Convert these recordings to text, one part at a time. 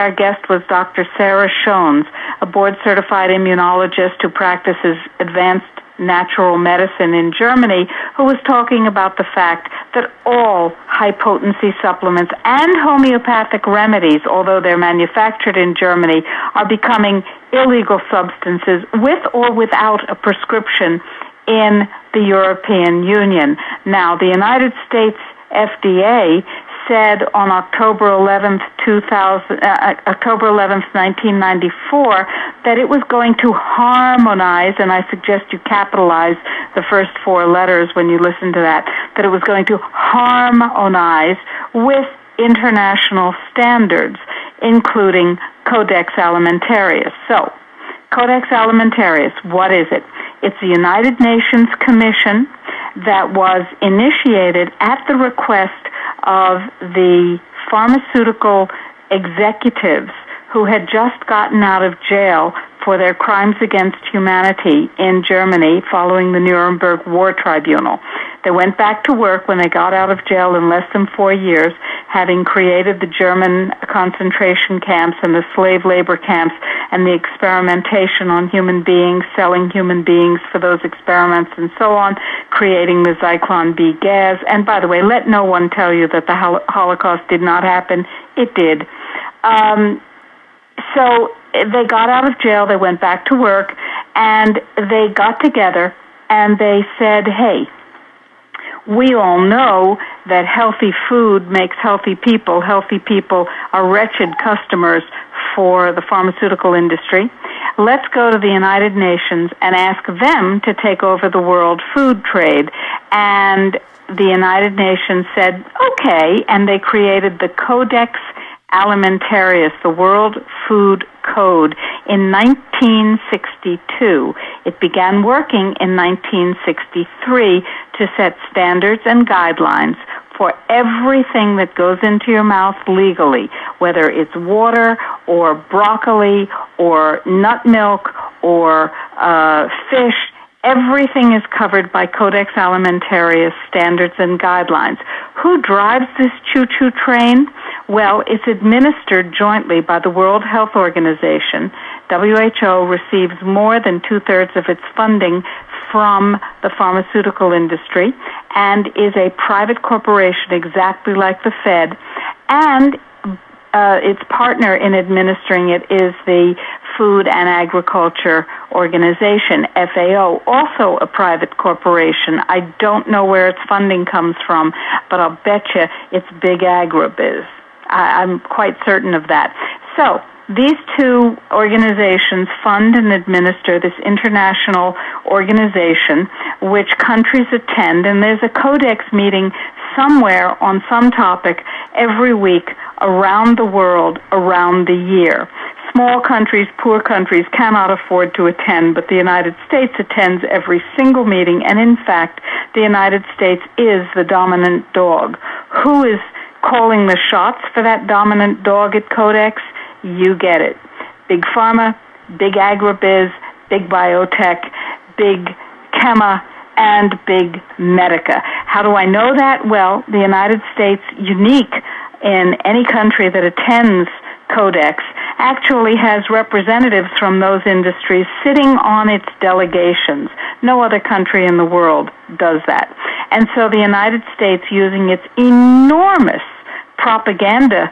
Our guest was Dr. Sarah Schoens, a board-certified immunologist who practices advanced natural medicine in Germany, who was talking about the fact that all high-potency supplements and homeopathic remedies, although they're manufactured in Germany, are becoming illegal substances with or without a prescription in the European Union. Now, the United States FDA said on October 11th, 1994, that it was going to harmonize, and I suggest you capitalize the first four letters when you listen to that it was going to harmonize with international standards, including Codex Alimentarius. So, Codex Alimentarius, what is it? It's the United Nations Commission that was initiated at the request of the pharmaceutical executives who had just gotten out of jail for their crimes against humanity in Germany following the Nuremberg War Tribunal. They went back to work when they got out of jail in less than 4 years, having created the German concentration camps and the slave labor camps and the experimentation on human beings, selling human beings for those experiments and so on, creating the Zyklon B gas. And by the way, let no one tell you that the Holocaust did not happen. It did. So they got out of jail, they went back to work, and they got together and they said, hey, we all know that healthy food makes healthy people. Healthy people are wretched customers for the pharmaceutical industry. Let's go to the United Nations and ask them to take over the world food trade. And the United Nations said, okay, and they created the Codex Alimentarius, the World Food Code, in 1962. It began working in 1963 to set standards and guidelines for everything that goes into your mouth legally, whether it's water or broccoli or nut milk or fish. Everything is covered by Codex Alimentarius standards and guidelines. Who drives this choo-choo train? Well, it's administered jointly by the World Health Organization. WHO receives more than two-thirds of its funding from the pharmaceutical industry and is a private corporation exactly like the Fed. And its partner in administering it is the Food and Agriculture Organization, FAO, also a private corporation. I don't know where its funding comes from, but I'll bet you it's big agribiz. I'm quite certain of that. So these two organizations fund and administer this international organization, which countries attend, and there's a Codex meeting somewhere on some topic every week around the world, around the year. Small countries, poor countries cannot afford to attend, but the United States attends every single meeting, and in fact, the United States is the dominant dog. Who is calling the shots for that dominant dog at Codex? You get it. Big pharma, big agribiz, big biotech, big chema, and big medica. How do I know that? Well, the United States, unique in any country that attends Codex, actually has representatives from those industries sitting on its delegations. No other country in the world does that. And so the United States, using its enormous propaganda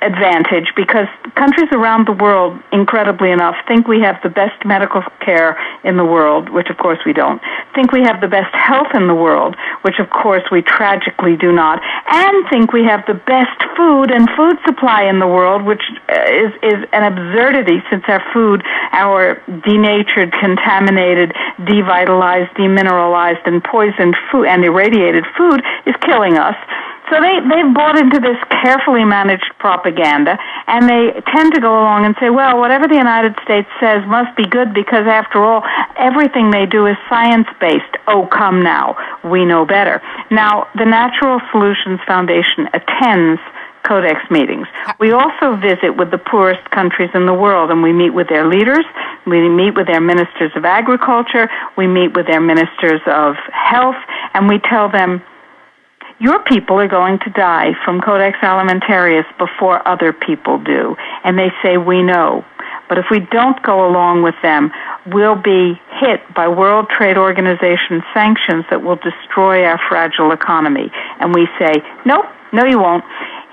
advantage, because countries around the world, incredibly enough, think we have the best medical care in the world, which of course we don't, think we have the best health in the world, which of course we tragically do not, and think we have the best food and food supply in the world, which is an absurdity since our food, our denatured, contaminated, devitalized, demineralized, and poisoned food and irradiated food is killing us. So they've bought into this carefully managed propaganda, and they tend to go along and say, well, whatever the United States says must be good because, after all, everything they do is science-based. Oh, come now. We know better. Now, the Natural Solutions Foundation attends Codex meetings. We also visit with the poorest countries in the world, and we meet with their leaders, we meet with their ministers of agriculture, we meet with their ministers of health, and we tell them, your people are going to die from codex alimentarius before other people do. And they say, we know. But if we don't go along with them, we'll be hit by World Trade Organization sanctions that will destroy our fragile economy. And we say, nope, no you won't.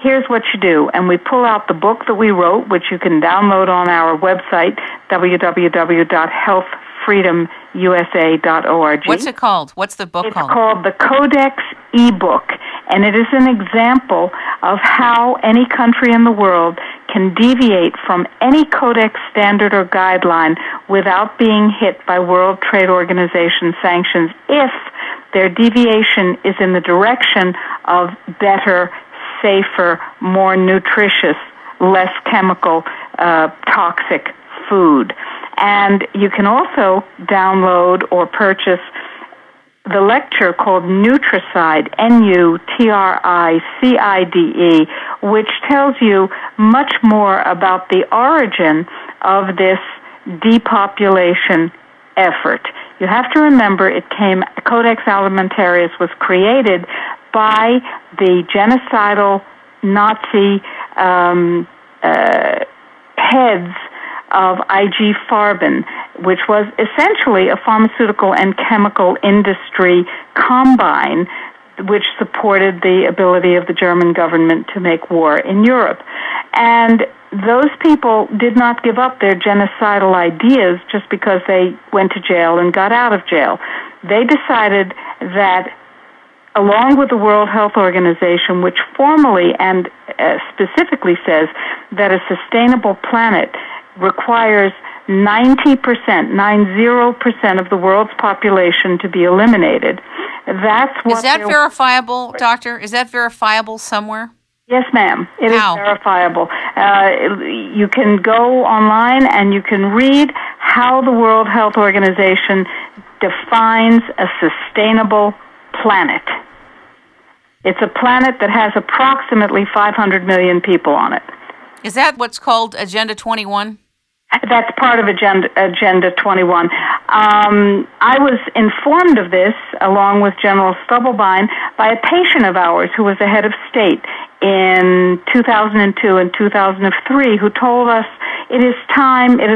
Here's what you do. And we pull out the book that we wrote, which you can download on our website, www.healthfreedomusa.org. What's it called? What's the book called? It's called the Codex ebook, and it is an example of how any country in the world can deviate from any codex standard or guideline without being hit by World Trade Organization sanctions if their deviation is in the direction of better, safer, more nutritious, less chemical, toxic food. And you can also download or purchase the lecture called Nutricide, Nutricide, which tells you much more about the origin of this depopulation effort. You have to remember Codex Alimentarius was created by the genocidal Nazi heads of IG Farben, which was essentially a pharmaceutical and chemical industry combine which supported the ability of the German government to make war in Europe. And those people did not give up their genocidal ideas just because they went to jail and got out of jail. They decided that along with the World Health Organization, which formally and specifically says that a sustainable planet requires 90% of the world's population to be eliminated. That's what Is that verifiable, Doctor? Is that verifiable somewhere? Yes, ma'am. It is verifiable. You can go online and you can read how the World Health Organization defines a sustainable planet. It's a planet that has approximately 500 million people on it. Is that what's called Agenda 21? That's part of Agenda 21. I was informed of this, along with General Stubblebine, by a patient of ours who was the head of state in 2002 and 2003, who told us it is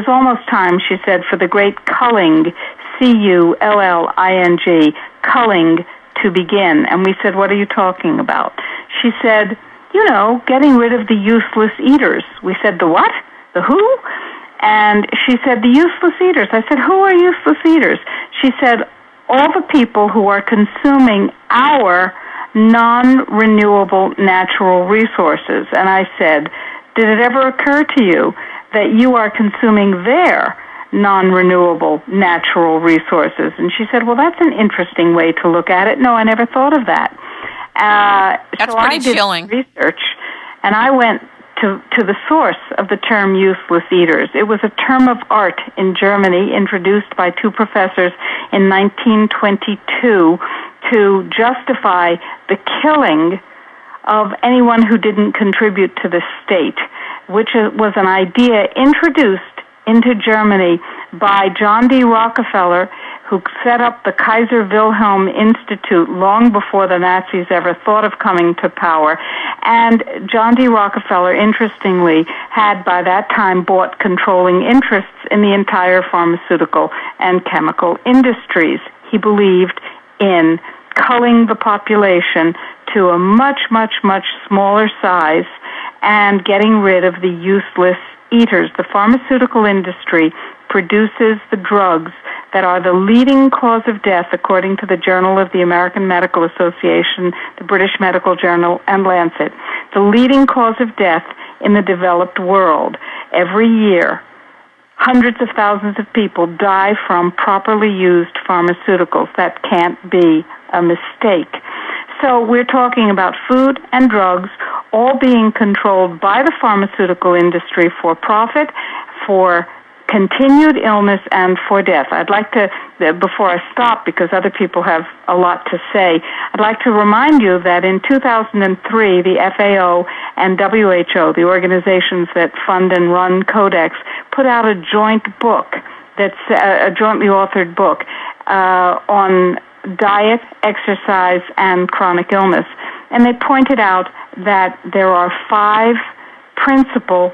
almost time, she said, for the great culling, C-U-L-L-I-N-G, culling to begin. And we said, what are you talking about? She said, getting rid of the useless eaters. We said, the what? The who? And she said, the useless eaters. I said, who are useless eaters? She said, all the people who are consuming our non-renewable natural resources. And I said, did it ever occur to you that you are consuming their non-renewable natural resources? And she said, well, that's an interesting way to look at it. No, I never thought of that. That's pretty chilling. Research, and I went to the source of the term useless eaters. It was a term of art in Germany introduced by two professors in 1922 to justify the killing of anyone who didn't contribute to the state, which was an idea introduced into Germany by John D. Rockefeller, who set up the Kaiser Wilhelm Institute long before the Nazis ever thought of coming to power. And John D. Rockefeller, interestingly, had by that time bought controlling interests in the entire pharmaceutical and chemical industries. He believed in culling the population to a much, much, much smaller size and getting rid of the useless eaters. The pharmaceutical industry produces the drugs that are the leading cause of death, according to the Journal of the American Medical Association, the British Medical Journal, and Lancet. The leading cause of death in the developed world. Every year, hundreds of thousands of people die from properly used pharmaceuticals. That can't be a mistake. So we're talking about food and drugs all being controlled by the pharmaceutical industry for profit, for continued illness, and for death. I'd like to, before I stop, because other people have a lot to say, I'd like to remind you that in 2003, the FAO and WHO, the organizations that fund and run Codex, put out a joint book, that's a jointly authored book on diet, exercise, and chronic illness. And they pointed out that there are 5 principal